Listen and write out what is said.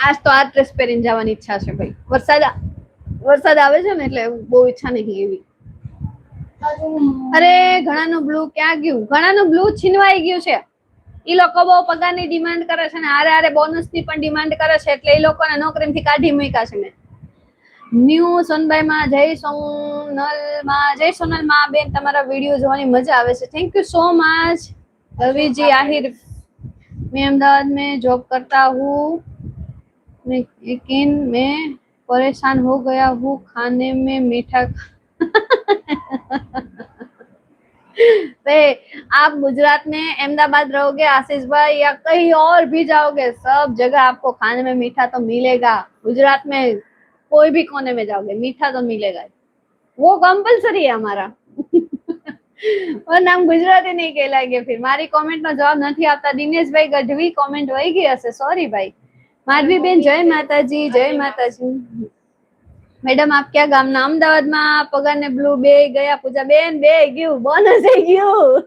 આજ તો આ ડ્રેસ પહેરીને જવાની ઈચ્છા છે ભાઈ. વરસાદ આવે છે ને એટલે બહુ ઈચ્છા નહીં એવી. અરે ઘણાનું બ્લુ ક્યાં ગયું? ઘણાનું બ્લુ છીનવાઈ ગયું છે. ઈ લોકો બહુ પગારની ડિમાન્ડ કરે છે ને આરે બોનસ ની પણ ડિમાન્ડ કરે છે એટલે એ લોકોને નોકરીમાંથી કાઢી મૂક્યા છે મેં. ન્યુ સોનબાઈ માં જય સોનલ માં બેન, તમારા વિડીયો જોવાની મજા આવે છે. Thank you so much Ravi ji Ahir. मैं अहमदाबाद में जॉब करता हूँ लेकिन मैं परेशान हो गया हूँ खाने में मीठा. आप गुजरात में अहमदाबाद रहोगे आशीष भाई या कहीं और भी जाओगे, सब जगह आपको खाने में मीठा तो मिलेगा. गुजरात में कोई भी कोने में जाओगे मीठा तो मिलेगा, वो कंपलसरी है हमारा. और नाम गुजराती नहीं कहलाएंगे फिर. मारी कमेंट નો જવાબ નથી આપતા. દિનેશભાઈ ગઢવી કોમેન્ટ વહી ગઈ હશે, સોરી ભાઈ. માધવી બેન જય માતાજી, જય માતાજી. મેડમ આપ ક્યાં ગામના? અમદાવાદમાં. પગાર ને બ્લુ બે ગયા. પૂજા બેન બે ગયું, બોનસ ગયું.